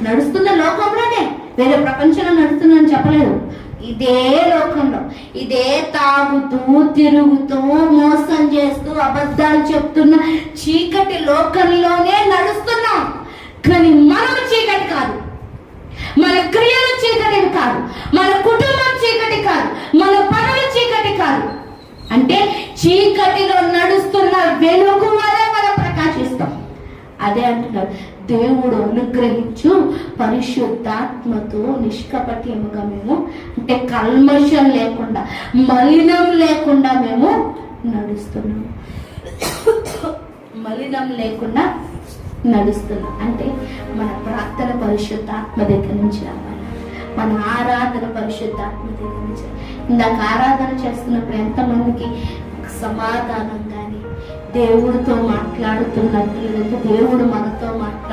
నడుస్తున్న లోకంలోనే, వేరే ప్రపంచంలో నడుస్తుందని చెప్పలేదు. ఇదే లోకంలో, ఇదే తాగుతూ తిరుగుతూ మోసం చేస్తూ అబద్ధాలు చెప్తున్న చీకటి లోకంలోనే నడుస్తున్నాం. కానీ మనం చీకటి కాదు, మన క్రియలు చీకటి కాదు, మన కుటుంబం చీకటి కాదు, మన పనులు చీకటి కాదు. అంటే చీకటిలో నడుస్తున్న వెలుగు వలె మనం ప్రకాశిస్తాం. అదే అంటున్నారు, దేవుడు అనుగ్రహించు పరిశుద్ధాత్మతో నిష్కపట్యముగా మేము, అంటే కల్మషం లేకుండా, మలినం లేకుండా మేము నడుస్తున్నాం. మలినం లేకుండా నడుస్తున్నాం అంటే మన ప్రార్థన పరిశుద్ధాత్మ దగ్గర నుంచి రావాలి, మన ఆరాధన పరిశుద్ధాత్మ దగ్గర నుంచి. ఇందాక ఆరాధన చేస్తున్నప్పుడు ఎంతమందికి సమాధానం కానీ, దేవుడితో మాట్లాడుతున్నట్లు, దేవుడు మనతో మాట్లాడు